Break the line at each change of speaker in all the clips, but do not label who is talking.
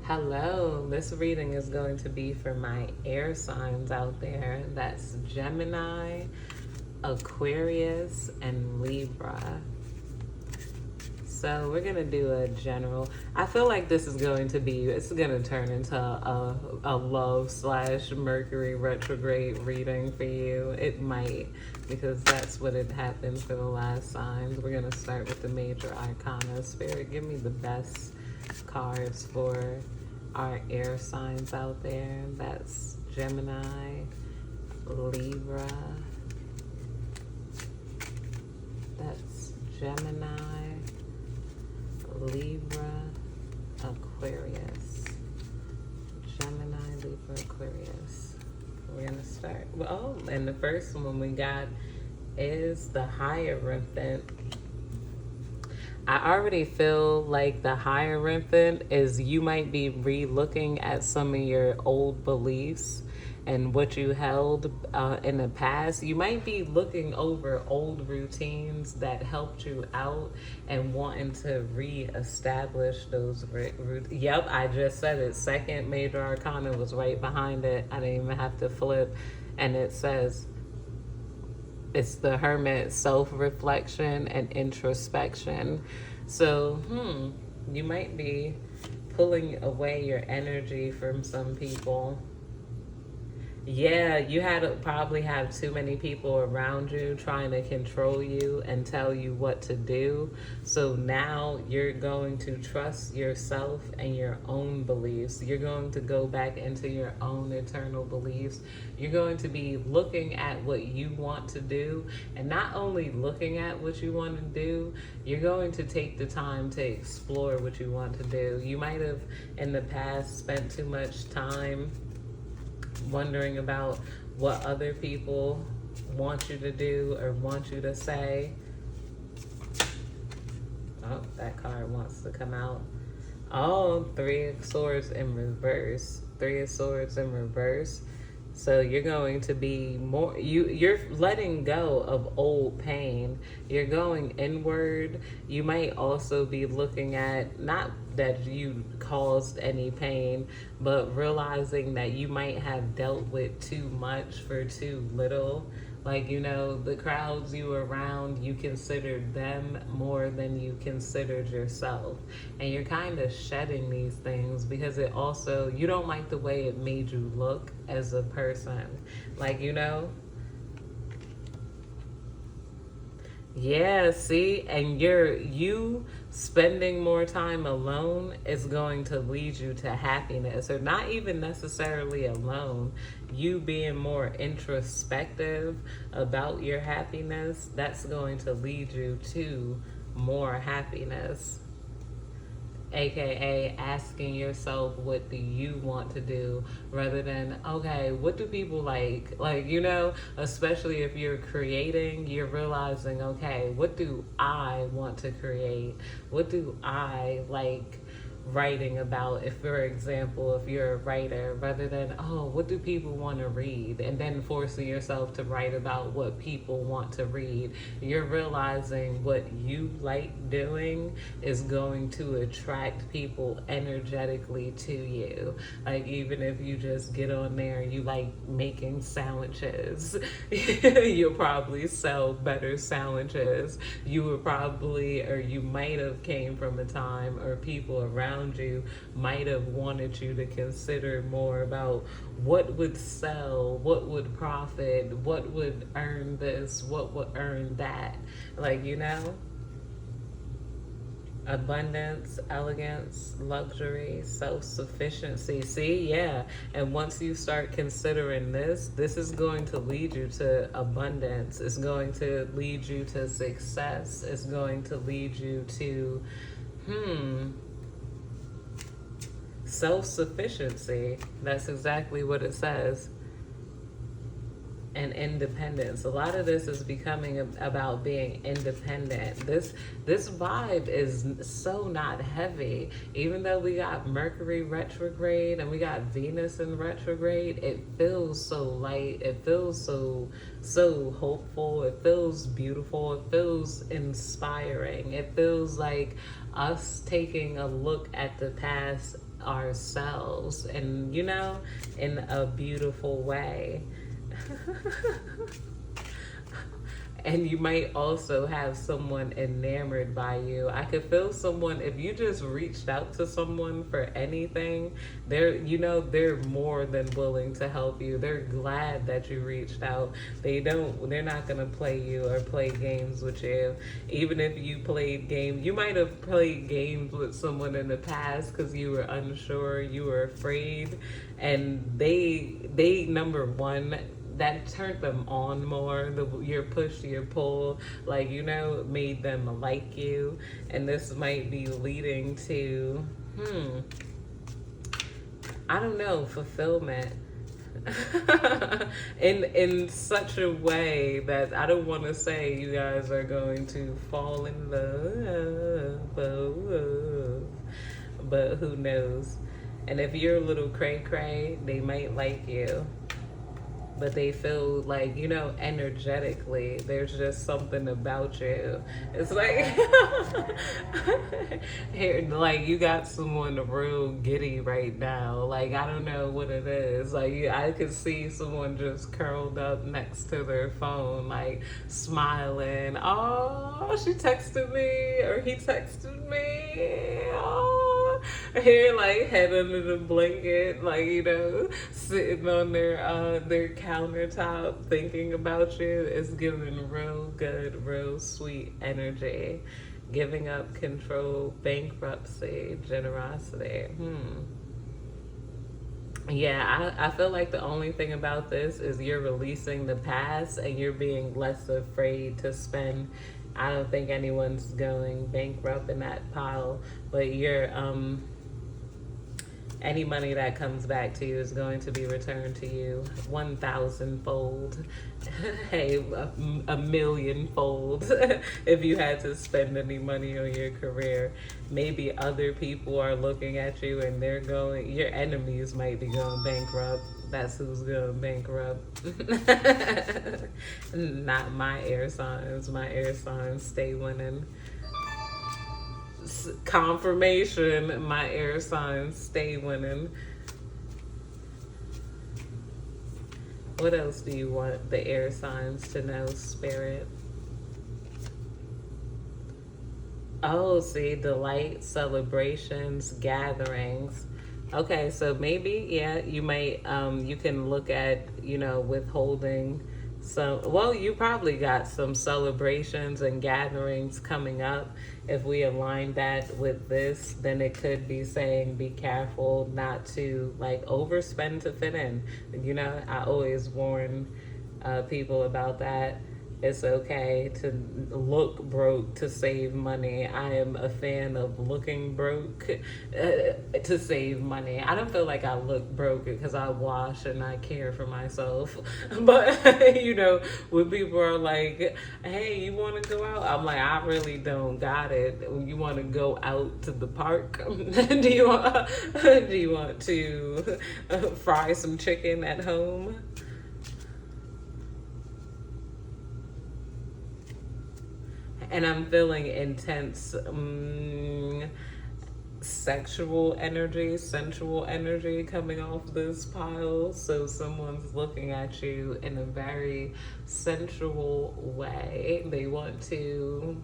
Hello, this reading is going to be for my air signs out there. That's Gemini, Aquarius, and Libra. So we're going to do a general. I feel like this is going to be, it's going to turn into a love slash Mercury retrograde reading for you. It might, because that's what it happened for the last signs. We're going to start with the major arcana. Spirit, give me the best cards for our air signs out there. That's Gemini, Libra. That's Gemini, Libra, Aquarius. Gemini, Libra, Aquarius. We're going to start. Well, and the first one we got is the Hierophant. I already feel like the Hierophant is you might be re-looking at some of your old beliefs and what you held in the past. You might be looking over old routines that helped you out and wanting to re-establish those routines. Yep, I just said it. Second major arcana was right behind it. I didn't even have to flip. And it says, it's the Hermit, self-reflection and introspection. So, you might be pulling away your energy from some people. Yeah, you had to probably have too many people around you trying to control you and tell you what to do. So now you're going to trust yourself and your own beliefs. You're going to go back into your own eternal beliefs. You're going to be looking at what you want to do, and not only looking at what you want to do, you're going to take the time to explore what you want to do. You might have in the past spent too much time wondering about what other people want you to do or want you to say. Oh, that card wants to come out. Oh, Three of Swords in reverse. Three of Swords in reverse. So you're going to be more, you're letting go of old pain. You're going inward. You might also be looking at, not that you caused any pain, but realizing that you might have dealt with too much for too little. Like, the crowds you were around, you considered them more than you considered yourself. And you're kind of shedding these things because it also, you don't like the way it made you look as a person. Like, Yeah, see, and you spending more time alone is going to lead you to happiness, or not even necessarily alone. You being more introspective about your happiness, that's going to lead you to more happiness. AKA asking yourself, what do you want to do, rather than, okay, what do people like? Like, especially if you're creating, you're realizing, okay, what do I want to create? What do I like writing about? If, for example, if you're a writer, rather than, oh, what do people want to read, and then forcing yourself to write about what people want to read, you're realizing what you like doing is going to attract people energetically to you. Like, even if you just get on there and you like making sandwiches, you'll probably sell better sandwiches. You would probably, or you might have came from a time, or people around you might have wanted you to consider more about what would sell, what would profit, what would earn this, what would earn that. Like, abundance, elegance, luxury, self-sufficiency. See, yeah. And once you start considering this is going to lead you to abundance. It's going to lead you to success. It's going to lead you to, self-sufficiency. That's exactly what it says. and independence. A lot of this is becoming about being independent. This vibe is so not heavy. Even though we got Mercury retrograde and we got Venus in retrograde, it feels so light. It feels so hopeful. It feels beautiful. It feels inspiring. It feels like us taking a look at the past ourselves, and in a beautiful way. And you might also have someone enamored by you. I could feel someone, if you just reached out to someone for anything, they're more than willing to help you. They're glad that you reached out. They're not gonna play you or play games with you. Even if you played games, you might have played games with someone in the past because you were unsure, you were afraid, and they number one, that turned them on more. Your push, your pull, made them like you. And this might be leading to, I don't know, fulfillment. in such a way that I don't want to say you guys are going to fall in love, but who knows? And if you're a little cray-cray, they might like you. But they feel like, energetically, there's just something about you. It's like, here, like you got someone real giddy right now. Like, I don't know what it is. Like, I could see someone just curled up next to their phone, like smiling. Oh, she texted me, or he texted me. Oh. Here, like head under the blanket, sitting on their countertop thinking about you. Is giving real good, real sweet energy. Giving up control, bankruptcy, generosity. Yeah, I feel like the only thing about this is you're releasing the past and you're being less afraid to spend. I don't think anyone's going bankrupt in that pile, but you're any money that comes back to you is going to be returned to you 1,000-fold. Hey, a million-fold. If you had to spend any money on your career, maybe other people are looking at you and your enemies might be going bankrupt. That's who's going bankrupt. Not my air signs. My air signs stay winning. Confirmation, my air signs stay winning. What else do you want the air signs to know, Spirit? Oh, see, delight, celebrations, gatherings. Okay, so maybe, yeah, you might, you can look at, withholding you probably got some celebrations and gatherings coming up. If we align that with this, then it could be saying be careful not to overspend to fit in. I always warn people about that. It's okay to look broke to save money. I am a fan of looking broke to save money. I don't feel like I look broke because I wash and I care for myself. But, when people are like, hey, you want to go out? I'm like, I really don't got it. You want to go out to the park? Do you want to fry some chicken at home? And I'm feeling intense sexual energy, sensual energy coming off this pile. So someone's looking at you in a very sensual way. They want to,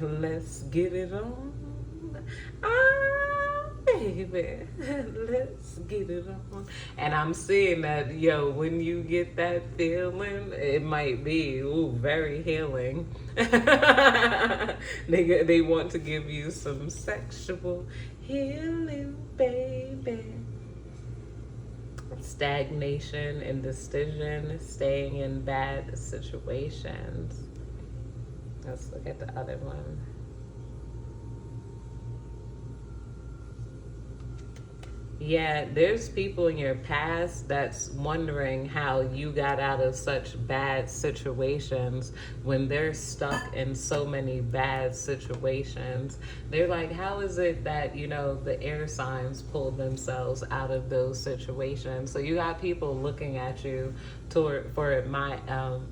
let's get it on. Baby, let's get it on. And I'm seeing that, when you get that feeling, it might be very healing. They want to give you some sexual healing, baby. Stagnation, indecision, staying in bad situations. Let's look at the other one. Yeah, there's people in your past that's wondering how you got out of such bad situations when they're stuck in so many bad situations. They're like, how is it that, the air signs pulled themselves out of those situations? So you got people looking at you for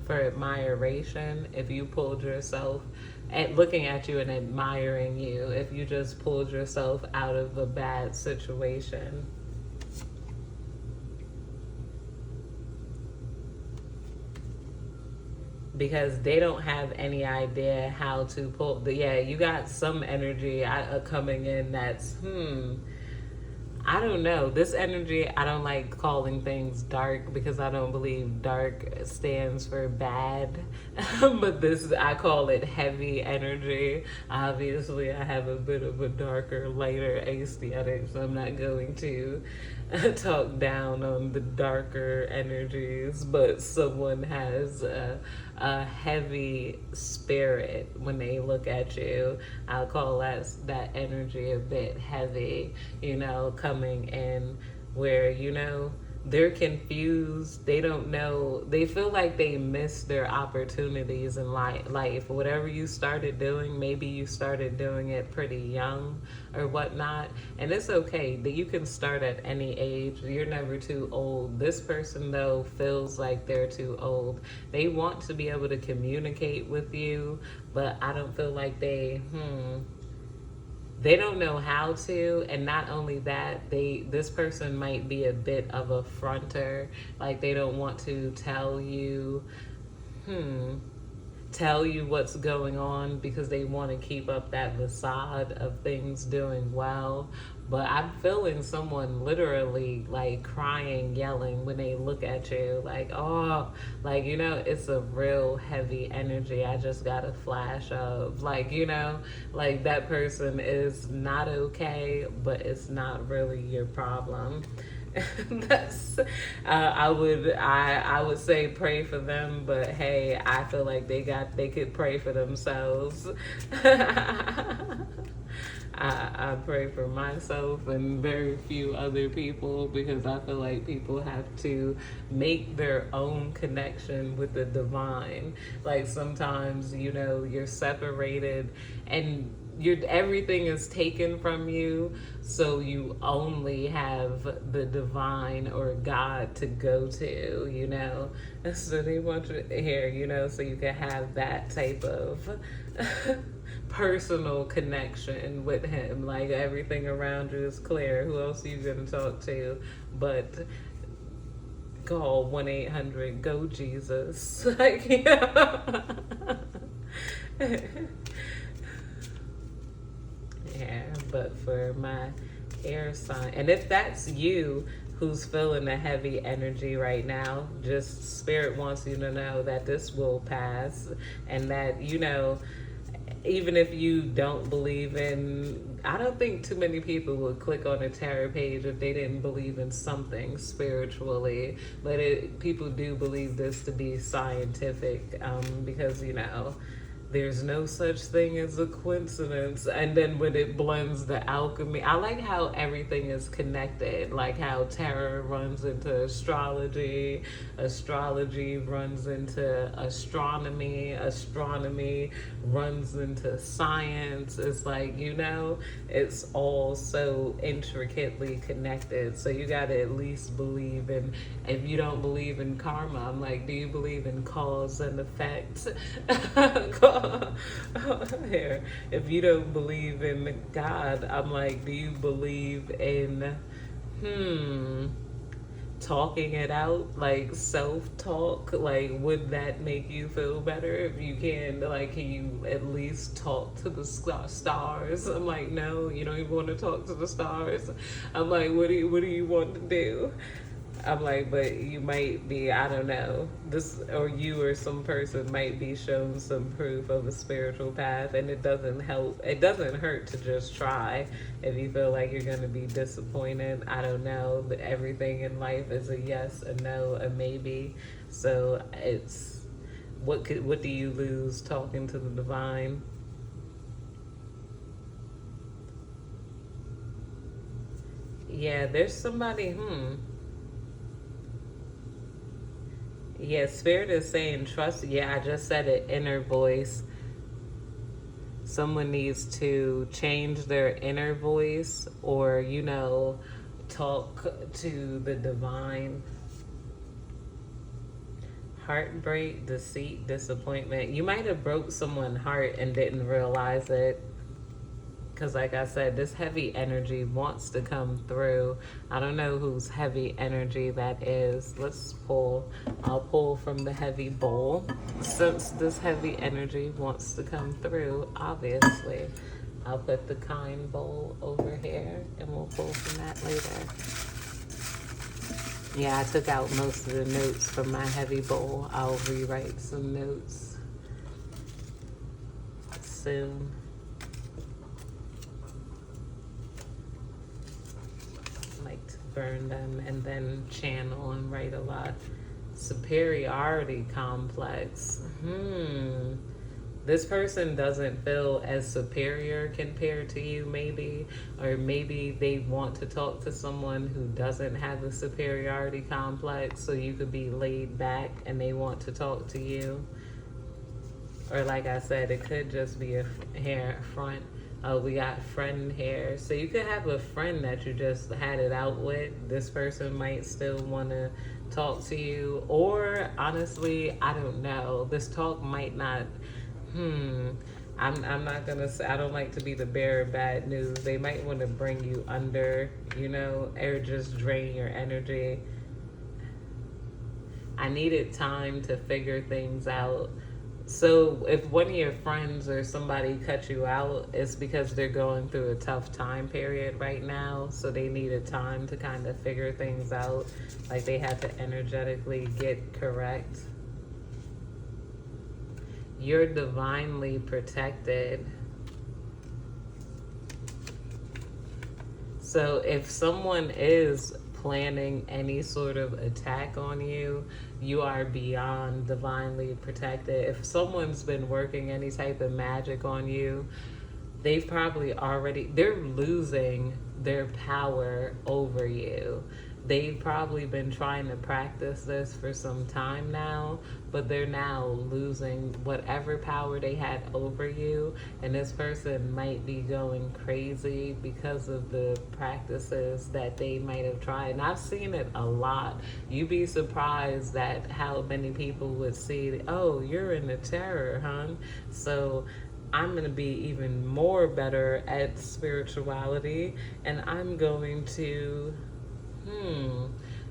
admiration if you pulled yourself and looking at you and admiring you if you just pulled yourself out of a bad situation. Because they don't have any idea how to pull yeah, you got some energy coming in that's I don't know. This energy, I don't like calling things dark because I don't believe dark stands for bad. But this, I call it heavy energy. Obviously, I have a bit of a darker, lighter aesthetic, so I'm not going to talk down on the darker energies. But someone has a heavy spirit when they look at you. I'll call that energy a bit heavy, coming in where, they're confused. They don't know. They feel like they missed their opportunities in life. Whatever you started doing, maybe you started doing it pretty young or whatnot. And it's okay that you can start at any age. You're never too old. This person, though, feels like they're too old. They want to be able to communicate with you, but I don't feel like they don't know how to. And not only that, this person might be a bit of a fronter. Like they don't want to tell you what's going on because they want to keep up that facade of things doing well. But I'm feeling someone literally like crying, yelling when they look at you, like, oh, like, it's a real heavy energy. I just got a flash of, like, like that person is not okay, but it's not really your problem. That's I would say pray for them, but hey, I feel like they could pray for themselves. I pray for myself and very few other people because I feel like people have to make their own connection with the divine. Like sometimes, you're separated and everything is taken from you, so you only have the divine or God to go to, so they want you here, so you can have that type of personal connection with him. Like everything around you is clear. Who else are you gonna talk to but call 1-800-GO-JESUS? Like, yeah, but for my air sign, and if that's you who's feeling a heavy energy right now, just spirit wants you to know that this will pass, and that even if you don't believe in, I don't think too many people would click on a tarot page if they didn't believe in something spiritually, but people do believe this to be scientific, because there's no such thing as a coincidence. And then when it blends the alchemy, I like how everything is connected, like how tarot runs into astrology runs into astronomy runs into science. It's like, it's all so intricately connected. So you gotta at least believe in, if you don't believe in karma, I'm like, do you believe in cause and effect? Here, if you don't believe in God, I'm like, do you believe in talking it out, like self-talk? Like, would that make you feel better? If you can, like, can you at least talk to the stars? I'm like, no, you don't even want to talk to the stars. I'm like, what do you want to do? I'm like, but you might be, I don't know, this, or you or some person might be shown some proof of a spiritual path, and it doesn't hurt to just try. If you feel like you're going to be disappointed, I don't know, but everything in life is a yes, a no, a maybe. So it's, what do you lose talking to the divine? Yeah, there's somebody, Yeah, Spirit is saying trust. Yeah, I just said it, inner voice. Someone needs to change their inner voice or, talk to the divine. Heartbreak, deceit, disappointment. You might have broke someone's heart and didn't realize it. Because, like I said, this heavy energy wants to come through. I don't know whose heavy energy that is. Let's pull. I'll pull from the heavy bowl. Since this heavy energy wants to come through, obviously, I'll put the kind bowl over here and we'll pull from that later. Yeah, I took out most of the notes from my heavy bowl. I'll rewrite some notes soon. Like to burn them and then channel and write a lot. Superiority complex. This person doesn't feel as superior compared to you, maybe, or maybe they want to talk to someone who doesn't have a superiority complex, so you could be laid back and they want to talk to you. Or like I said, it could just be a hair front. We got friend here. So you could have a friend that you just had it out with. This person might still want to talk to you. Or honestly, I don't know. This talk might not... I'm not gonna say, I don't like to be the bearer of bad news. They might want to bring you under, or just drain your energy. I needed time to figure things out. So if one of your friends or somebody cut you out, it's because they're going through a tough time period right now. So they needed time to kind of figure things out. Like they had to energetically get correct. You're divinely protected. So if someone is planning any sort of attack on you, you are beyond divinely protected. If someone's been working any type of magic on you, they're losing their power over you. They've probably been trying to practice this for some time now, but they're now losing whatever power they had over you. And this person might be going crazy because of the practices that they might have tried. And I've seen it a lot. You'd be surprised at how many people would see, oh, you're in the terror, huh? So I'm going to be even more better at spirituality, and I'm going to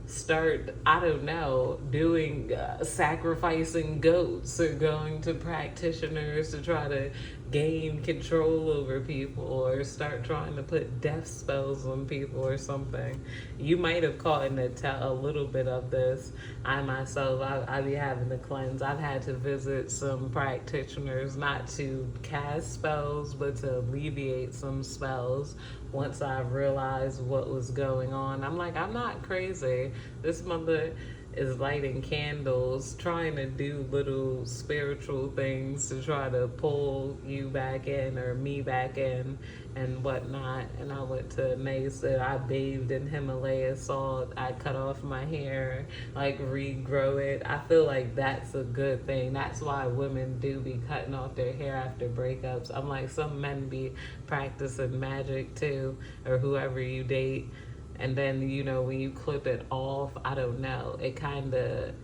start, I don't know, doing sacrificing goats or going to practitioners to try to gain control over people, or start trying to put death spells on people or something. You might have caught a little bit of this. I myself, I be having to cleanse. I've had to visit some practitioners, not to cast spells, but to alleviate some spells. Once I realized what was going on, I'm like, I'm not crazy. This mother is lighting candles, trying to do little spiritual things to try to pull you back in or me back in and whatnot. And I went to Mesa, I bathed in Himalaya salt, I cut off my hair, like regrow it. I feel like that's a good thing. That's why women do be cutting off their hair after breakups. I'm like, some men be practicing magic too, or whoever you date. And then, when you clip it off, I don't know, it kind of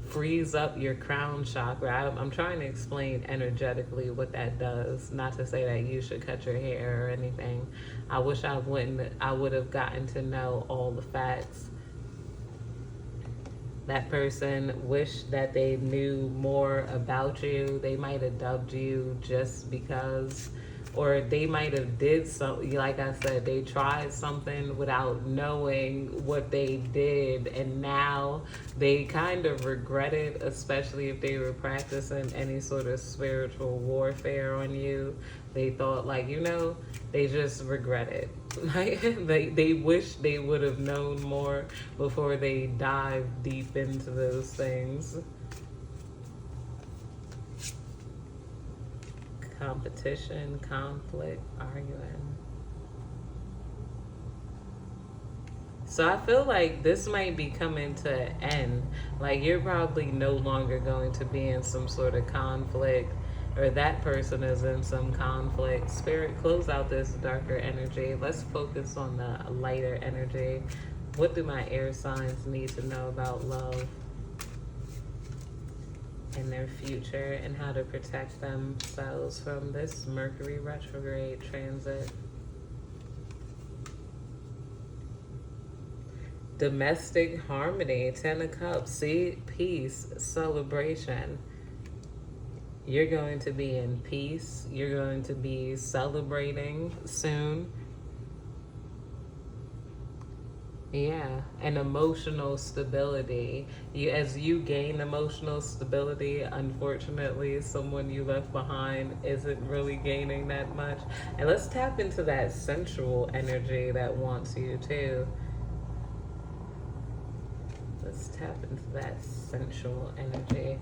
frees up your crown chakra. I'm trying to explain energetically what that does. Not to say that you should cut your hair or anything. I wish I would have gotten to know all the facts. That person wished that they knew more about you. They might have dubbed you just because, or they might have did something. Like I said, they tried something without knowing what they did, and now they kind of regret it, especially if they were practicing any sort of spiritual warfare on you. They thought, they just regret it. Like they wish they would have known more before they dive deep into those things. Competition, conflict, arguing. So I feel like this might be coming to an end. Like you're probably no longer going to be in some sort of conflict, or that person is in some conflict. Spirit, close out this darker energy. Let's focus on the lighter energy. What do my air signs need to know about love and their future, and how to protect themselves from this Mercury retrograde transit? Domestic harmony, 10 of Cups, see, peace, celebration. You're going to be in peace. You're going to be celebrating soon. Yeah, and emotional stability. As you gain emotional stability, unfortunately, someone you left behind isn't really gaining that much. And let's tap into that sensual energy that wants you too. Let's tap into that sensual energy.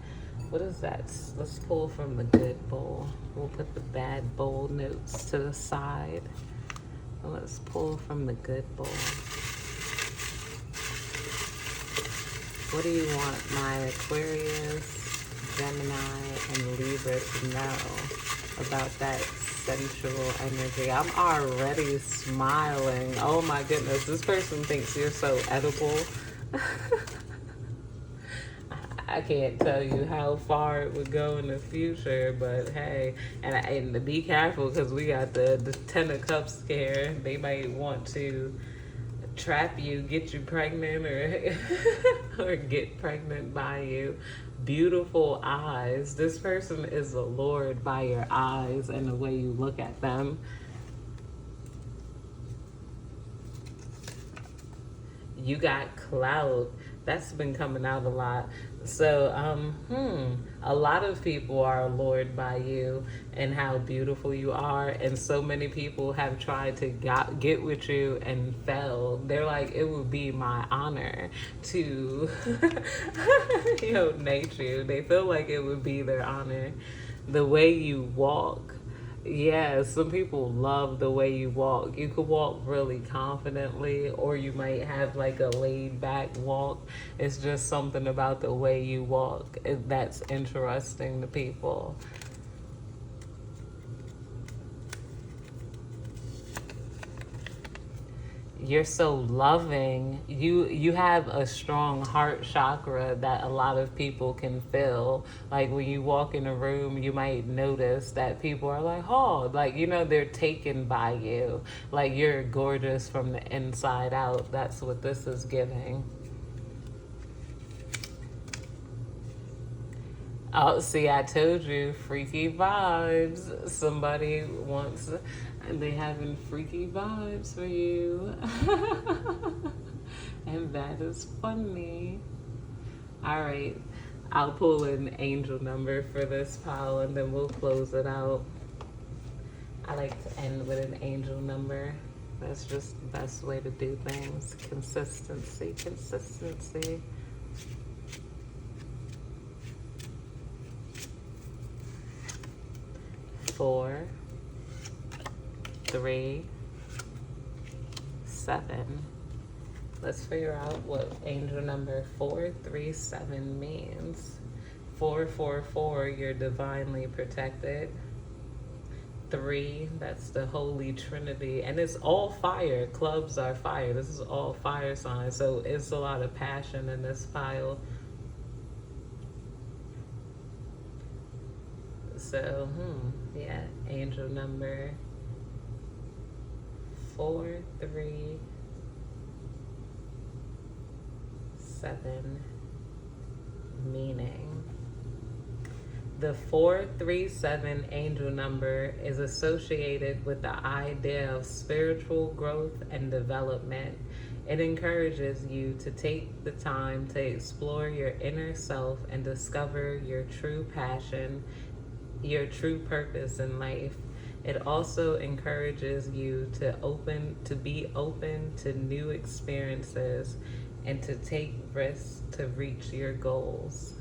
What is that? Let's pull from the good bowl. We'll put the bad bowl notes to the side. And let's pull from the good bowl. What do you want my Aquarius, Gemini, and Libra to know about that sensual energy? I'm already smiling. Oh my goodness, this person thinks you're so edible. I can't tell you how far it would go in the future, but hey, and be careful because we got the 10 of Cups scare. They might want to trap you, get you pregnant, or or get pregnant by you. Beautiful eyes. This person is allured by your eyes and the way you look at them. You got clout. That's been coming out a lot. So, a lot of people are allured by you and how beautiful you are. And so many people have tried to get with you and fell. They're like, it would be my honor to, nate you. They feel like it would be their honor. The way you walk. Yeah, some people love the way you walk. You could walk really confidently, or you might have like a laid back walk. It's just something about the way you walk that's interesting to people. You're so loving. You have a strong heart chakra that a lot of people can feel. Like when you walk in a room, you might notice that people are like, oh, like, they're taken by you. Like you're gorgeous from the inside out. That's what this is giving. Oh, see, I told you, freaky vibes. Somebody wants, they having freaky vibes for you. And that is funny. All right, I'll pull an angel number for this pile and then we'll close it out. I like to end with an angel number. That's just the best way to do things. Consistency, consistency. 4, 3, 7. Let's figure out what angel number 437 means. 444, you're divinely protected. 3, that's the Holy Trinity, and it's all fire. Clubs are fire. This is all fire signs, so it's a lot of passion in this pile. So, yeah, angel number 437, meaning the 437 angel number is associated with the idea of spiritual growth and development. It encourages you to take the time to explore your inner self and discover your true passion, your true purpose in life. It also encourages you to be open to new experiences and to take risks to reach your goals.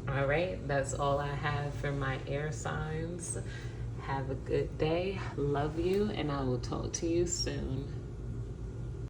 All right, that's all I have for my air signs. Have a good day. Love you, and I will talk to you soon.